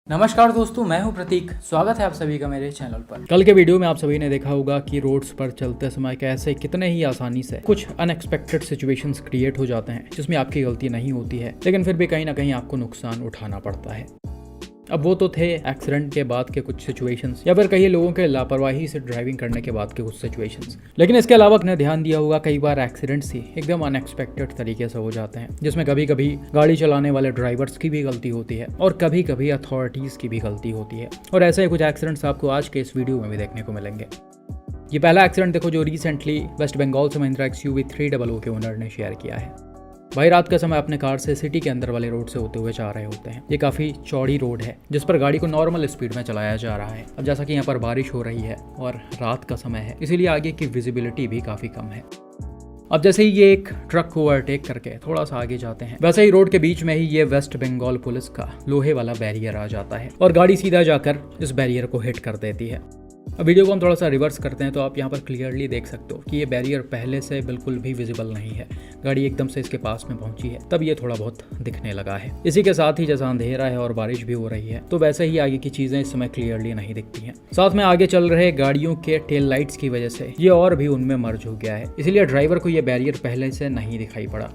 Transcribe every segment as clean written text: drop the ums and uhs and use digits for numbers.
नमस्कार दोस्तों, मैं हूं प्रतीक। स्वागत है आप सभी का मेरे चैनल पर। कल के वीडियो में आप सभी ने देखा होगा कि रोड्स पर चलते समय कैसे कितने ही आसानी से कुछ अनएक्सपेक्टेड सिचुएशंस क्रिएट हो जाते हैं जिसमें आपकी गलती नहीं होती है, लेकिन फिर भी कहीं ना कहीं आपको नुकसान उठाना पड़ता है। अब वो तो थे एक्सीडेंट के बाद के कुछ सिचुएशंस या फिर कई लोगों के लापरवाही से ड्राइविंग करने के बाद के कुछ सिचुएशंस, लेकिन इसके अलावा आपने ध्यान दिया होगा कई बार एक्सीडेंट्स ही एकदम अनएक्सपेक्टेड तरीके से हो जाते हैं, जिसमें कभी कभी गाड़ी चलाने वाले ड्राइवर्स की भी गलती होती है और कभी कभी अथॉरिटीज़ की भी गलती होती है। और ऐसे ही कुछ एक्सीडेंट्स आपको आज के इस वीडियो में भी देखने को मिलेंगे। ये पहला एक्सीडेंट देखो जो रिसेंटली वेस्ट बंगाल से महिंद्रा XUV 300 के ओनर ने शेयर किया है। भाई रात का समय अपने कार से सिटी के अंदर वाले रोड से होते हुए जा रहे होते हैं। ये काफ़ी चौड़ी रोड है जिस पर गाड़ी को नॉर्मल स्पीड में चलाया जा रहा है। अब जैसा कि यहाँ पर बारिश हो रही है और रात का समय है, इसीलिए आगे की विजिबिलिटी भी काफ़ी कम है। अब जैसे ही ये एक ट्रक को ओवरटेक करके थोड़ा सा आगे जाते हैं, वैसे ही रोड के बीच में ही ये वेस्ट बंगाल पुलिस का लोहे वाला बैरियर आ जाता है और गाड़ी सीधा जाकर इस बैरियर को हिट कर देती है। अब वीडियो को हम थोड़ा सा रिवर्स करते हैं तो आप यहाँ पर क्लियरली देख सकते हो कि ये बैरियर पहले से बिल्कुल भी विजिबल नहीं है। गाड़ी एकदम से इसके पास में पहुंची है, तब ये थोड़ा बहुत दिखने लगा है। इसी के साथ ही जैसा अंधेरा है और बारिश भी हो रही है, तो वैसे ही आगे की चीजें इस समय क्लियरली नहीं दिखती हैं। साथ में आगे चल रहे गाड़ियों के टेल लाइट्स की वजह से ये और भी उनमें मर्ज हो गया है, इसीलिए ड्राइवर को ये बैरियर पहले से नहीं दिखाई पड़ा।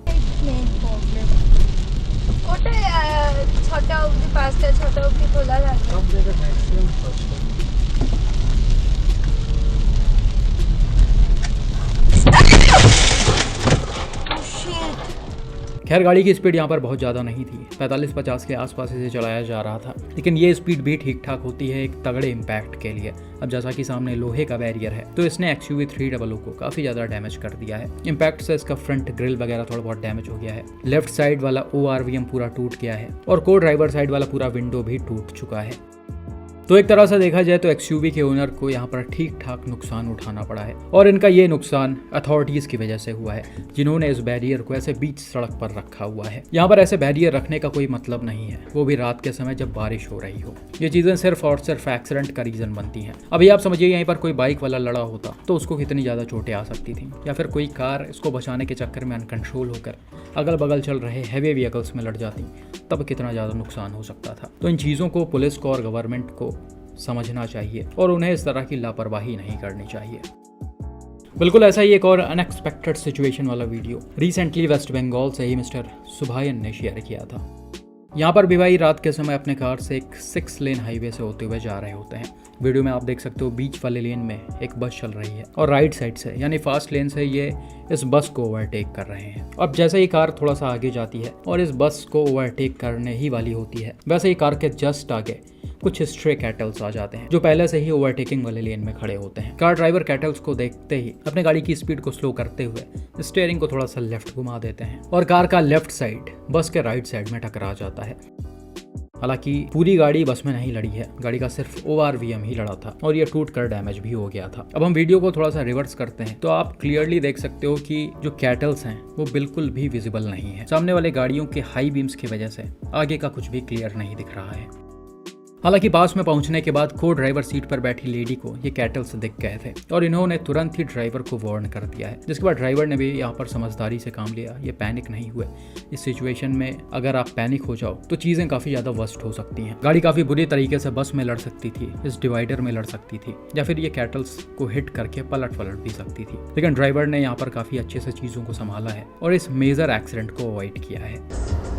खैर गाड़ी की स्पीड यहाँ पर बहुत ज़्यादा नहीं थी, 45-50 के आसपास इसे चलाया जा रहा था, लेकिन ये स्पीड भी ठीक ठाक होती है एक तगड़े इम्पैक्ट के लिए। अब जैसा कि सामने लोहे का बैरियर है तो इसने XUV 300 को काफ़ी ज़्यादा डैमेज कर दिया है। इम्पैक्ट से इसका फ्रंट ग्रिल वगैरह थोड़ा बहुत डैमेज हो गया है, लेफ्ट साइड वाला ORVM पूरा टूट गया है और को ड्राइवर साइड वाला पूरा विंडो भी टूट चुका है। तो एक तरह से देखा जाए तो XUV के ओनर को यहाँ पर ठीक ठाक नुकसान उठाना पड़ा है और इनका ये नुकसान अथॉरिटीज़ की वजह से हुआ है, जिन्होंने इस बैरियर को ऐसे बीच सड़क पर रखा हुआ है। यहाँ पर ऐसे बैरियर रखने का कोई मतलब नहीं है, वो भी रात के समय जब बारिश हो रही हो। ये चीज़ें सिर्फ और सिर्फ एक्सीडेंट का रीज़न बनती हैं। अभी आप समझिए यहीं पर कोई बाइक वाला लड़ा होता तो उसको कितनी ज़्यादा चोटें आ सकती थी, या फिर कोई कार इसको बचाने के चक्कर में अनकंट्रोल होकर अगल बगल चल रहे हैवी व्हीकल्स में लड़ जाती, तब कितना ज़्यादा नुकसान हो सकता था। तो इन चीज़ों को पुलिस को और गवर्नमेंट को समझना चाहिए और उन्हें इस तरह की लापरवाही नहीं करनी चाहिए। बिल्कुल ऐसा ही एक और अनएक्सपेक्टेड सिचुएशन वाला वीडियो रिसेंटली वेस्ट बंगाल से ही मिस्टर सुभायन ने शेयर किया था। यहाँ पर भी भाई रात के समय अपने कार से एक 6 लेन हाईवे से होते हुए जा रहे होते हैं। वीडियो में आप देख सकते हो बीच वाले लेन में एक बस चल रही है और राइट साइड से यानी फास्ट लेन से ये इस बस को ओवरटेक कर रहे हैं। अब जैसे ही कार थोड़ा सा आगे जाती है और इस बस को ओवरटेक करने ही वाली होती है, वैसे ही कार के जस्ट आगे कुछ स्ट्रे कैटल्स आ जाते हैं जो पहले से ही ओवरटेकिंग वाले लेन में खड़े होते हैं। कार ड्राइवर कैटल्स को देखते ही अपने गाड़ी की स्पीड को स्लो करते हुए स्टीयरिंग को थोड़ा सा लेफ्ट घुमा देते हैं और कार का लेफ्ट साइड बस के राइट साइड में टकरा जाता है। हालांकि पूरी गाड़ी बस में नहीं लड़ी है, गाड़ी का सिर्फ ORVM ही लड़ा था और ये टूट कर डैमेज भी हो गया था। अब हम वीडियो को थोड़ा सा रिवर्स करते हैं तो आप क्लियरली देख सकते हो कि जो कैटल्स हैं वो बिल्कुल भी विजिबल नहीं है। सामने वाले गाड़ियों के हाई बीम्स की वजह से आगे का कुछ भी क्लियर नहीं दिख रहा है। हालांकि पास में पहुंचने के बाद को ड्राइवर सीट पर बैठी लेडी को ये कैटल्स दिख गए थे और इन्होंने तुरंत ही ड्राइवर को वार्न कर दिया है, जिसके बाद ड्राइवर ने भी यहाँ पर समझदारी से काम लिया। ये पैनिक नहीं हुए। इस सिचुएशन में अगर आप पैनिक हो जाओ तो चीज़ें काफ़ी ज़्यादा वर्स्ट हो सकती हैं। गाड़ी काफ़ी बुरी तरीके से बस में लड़ सकती थी, इस डिवाइडर में लड़ सकती थी, या फिर ये कैटल्स को हिट करके पलट भी सकती थी। लेकिन ड्राइवर ने यहाँ पर काफ़ी अच्छे से चीज़ों को संभाला है और इस मेजर एक्सीडेंट को अवॉइड किया है।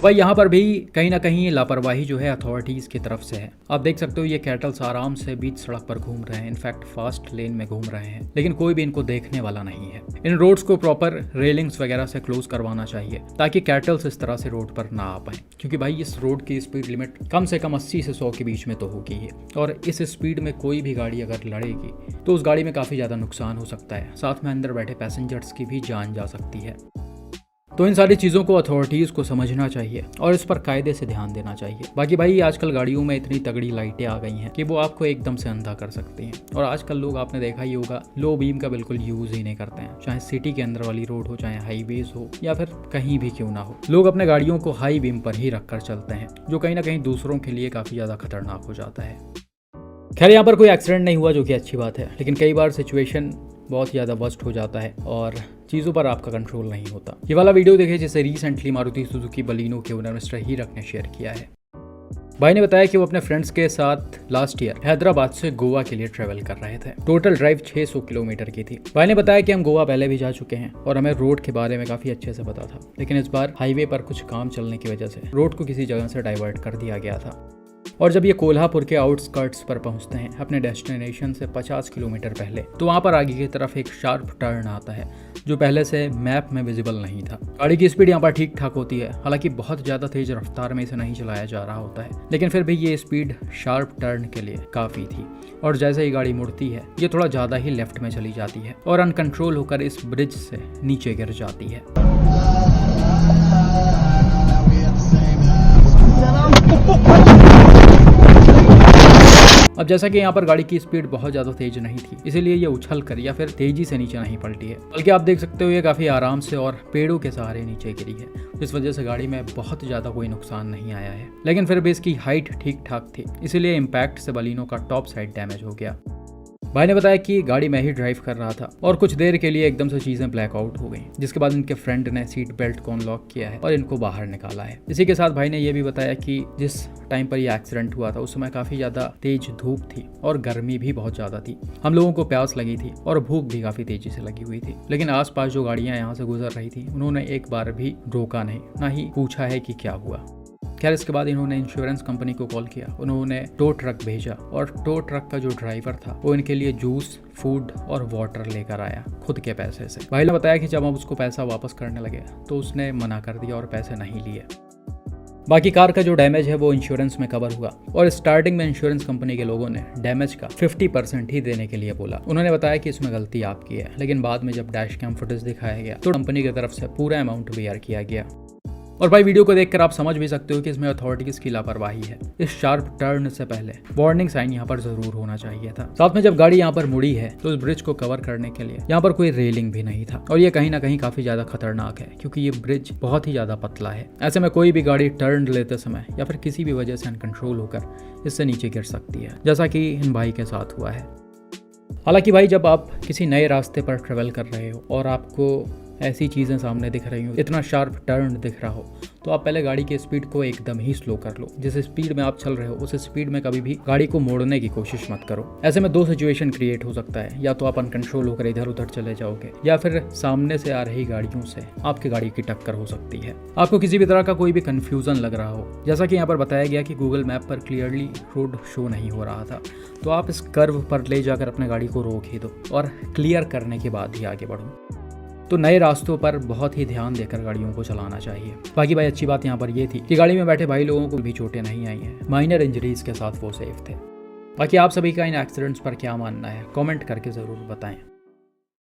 भाई यहाँ पर भी कहीं ना कहीं लापरवाही जो है अथॉरिटीज़ की तरफ से है। आप देख सकते हो ये कैटल्स आराम से बीच सड़क पर घूम रहे हैं, इनफैक्ट फास्ट लेन में घूम रहे हैं, लेकिन कोई भी इनको देखने वाला नहीं है। इन रोड्स को प्रॉपर रेलिंग्स वगैरह से क्लोज करवाना चाहिए ताकि कैटल्स इस तरह से रोड पर ना आ पाए, क्योंकि भाई इस रोड की स्पीड लिमिट कम से कम 80 से 100 के बीच में तो होगी ही, और इस स्पीड में कोई भी गाड़ी अगर लड़ेगी तो उस गाड़ी में काफ़ी ज़्यादा नुकसान हो सकता है। साथ में अंदर बैठे पैसेंजर्स की भी जान जा सकती है। तो इन सारी चीज़ों को अथॉरिटीज़ को समझना चाहिए और इस पर कायदे से ध्यान देना चाहिए। बाकी भाई आजकल गाड़ियों में इतनी तगड़ी लाइटें आ गई हैं कि वो आपको एकदम से अंधा कर सकती हैं। और आजकल लोग, आपने देखा ही होगा, लो बीम का बिल्कुल यूज़ ही नहीं करते हैं। चाहे सिटी के अंदर वाली रोड हो, चाहे हाईवेज हो, या फिर कहीं भी क्यों ना हो, लोग अपने गाड़ियों को हाई बीम पर ही रख कर चलते हैं, जो कहीं ना कहीं दूसरों के लिए काफ़ी ज़्यादा खतरनाक हो जाता है। खैर यहाँ पर कोई एक्सीडेंट नहीं हुआ, जो कि अच्छी बात है, लेकिन कई बार सिचुएशन बहुत ज़्यादा वर्स्ट हो जाता है और चीज़ों पर आपका कंट्रोल नहीं होता। ये वाला वीडियो देखिए जिसे रिसेंटली मारुति सुजुकी बलिनो के ओनर मिस्टर हीरक ने शेयर किया है। भाई ने बताया कि वो अपने फ्रेंड्स के साथ लास्ट ईयर हैदराबाद से गोवा के लिए ट्रैवल कर रहे थे। टोटल ड्राइव 600 किलोमीटर की थी। भाई ने बताया कि हम गोवा पहले भी जा चुके हैं और हमें रोड के बारे में काफ़ी अच्छे से पता था, लेकिन इस बार हाईवे पर कुछ काम चलने की वजह से रोड को किसी जगह से डाइवर्ट कर दिया गया था। और जब ये कोल्हापुर के आउटस्कर्ट्स पर पहुंचते हैं अपने डेस्टिनेशन से 50 किलोमीटर पहले, तो वहाँ पर आगे की तरफ एक शार्प टर्न आता है जो पहले से मैप में विजिबल नहीं था। गाड़ी की स्पीड यहाँ पर ठीक ठाक होती है, हालांकि बहुत ज़्यादा तेज रफ्तार में इसे नहीं चलाया जा रहा होता है, लेकिन फिर भी ये स्पीड शार्प टर्न के लिए काफ़ी थी। और जैसे ही गाड़ी मुड़ती है, ये थोड़ा ज़्यादा ही लेफ्ट में चली जाती है और अनकंट्रोल होकर इस ब्रिज से नीचे गिर जाती है। अब जैसा कि यहाँ पर गाड़ी की स्पीड बहुत ज़्यादा तेज नहीं थी, इसीलिए ये उछल कर या फिर तेजी से नीचे नहीं पलटी है, बल्कि आप देख सकते हो ये काफ़ी आराम से और पेड़ों के सहारे नीचे गिरी है, जिस वजह से गाड़ी में बहुत ज़्यादा कोई नुकसान नहीं आया है। लेकिन फिर भी इसकी हाइट ठीक ठाक थी, इसीलिए इम्पैक्ट से बलिनो का टॉप साइड डैमेज हो गया। भाई ने बताया कि गाड़ी में ही ड्राइव कर रहा था और कुछ देर के लिए एकदम से चीज़ें ब्लैकआउट हो गई, जिसके बाद इनके फ्रेंड ने सीट बेल्ट को अनलॉक किया है और इनको बाहर निकाला है। इसी के साथ भाई ने यह भी बताया कि जिस टाइम पर यह एक्सीडेंट हुआ था उस समय काफ़ी ज़्यादा तेज धूप थी और गर्मी भी बहुत ज़्यादा थी। हम लोगों को प्यास लगी थी और भूख भी काफ़ी तेजी से लगी हुई थी, लेकिन आसपास जो गाड़ियाँ यहाँ से गुजर रही थी उन्होंने एक बार भी रोका नहीं, ना ही पूछा है कि क्या हुआ। खैर इसके बाद इन्होंने इंश्योरेंस कंपनी को कॉल किया, उन्होंने टो ट्रक भेजा और टो ट्रक का जो ड्राइवर था वो इनके लिए जूस, फूड और वाटर लेकर आया खुद के पैसे से। भाई ने बताया कि जब हम उसको पैसा वापस करने लगे तो उसने मना कर दिया और पैसे नहीं लिए। बाकी कार का जो डैमेज है वो इंश्योरेंस में कवर हुआ और स्टार्टिंग में इंश्योरेंस कंपनी के लोगों ने डैमेज का 50% ही देने के लिए बोला। उन्होंने बताया कि इसमें गलती आपकी है, लेकिन बाद में जब डैश कैम फुटेज दिखाया गया तो कंपनी की तरफ से पूरा अमाउंट बेयर किया गया। और भाई वीडियो को देखकर आप समझ भी सकते हो कि इसमें अथॉरिटीज की लापरवाही है। इस शार्प टर्न से पहले वार्निंग साइन यहाँ पर जरूर होना चाहिए था। साथ में जब गाड़ी यहाँ पर मुड़ी है तो इस ब्रिज को कवर करने के लिए यहाँ पर कोई रेलिंग भी नहीं था और ये कहीं ना कहीं काफी ज्यादा खतरनाक है, क्योंकि ये ब्रिज बहुत ही ज्यादा पतला है। ऐसे में कोई भी गाड़ी टर्न लेते समय या फिर किसी भी वजह से अनकंट्रोल होकर इससे नीचे गिर सकती है, जैसा कि इन भाई के साथ हुआ है। हालांकि भाई जब आप किसी नए रास्ते पर ट्रेवल कर रहे हो और आपको ऐसी चीज़ें सामने दिख रही हो, इतना शार्प टर्न दिख रहा हो, तो आप पहले गाड़ी की स्पीड को एकदम ही स्लो कर लो। जिस स्पीड में आप चल रहे हो उस स्पीड में कभी भी गाड़ी को मोड़ने की कोशिश मत करो। ऐसे में दो सिचुएशन क्रिएट हो सकता है, या तो आप अनकंट्रोल होकर इधर उधर चले जाओगे या फिर सामने से आ रही गाड़ियों से आपकी गाड़ी की टक्कर हो सकती है। आपको किसी भी तरह का कोई भी कंफ्यूजन लग रहा हो, जैसा कि यहाँ पर बताया गया कि गूगल मैप पर क्लियरली रोड शो नहीं हो रहा था, तो आप इस कर्व पर ले जाकर अपने गाड़ी को रोक ही दो और क्लियर करने के बाद ही आगे बढ़ो। तो नए रास्तों पर बहुत ही ध्यान देकर गाड़ियों को चलाना चाहिए। बाकी भाई अच्छी बात यहाँ पर ये थी कि गाड़ी में बैठे भाई लोगों को भी चोटें नहीं आई हैं, माइनर इंजरीज के साथ वो सेफ थे। बाकी आप सभी का इन एक्सीडेंट्स पर क्या मानना है, कमेंट करके ज़रूर बताएं।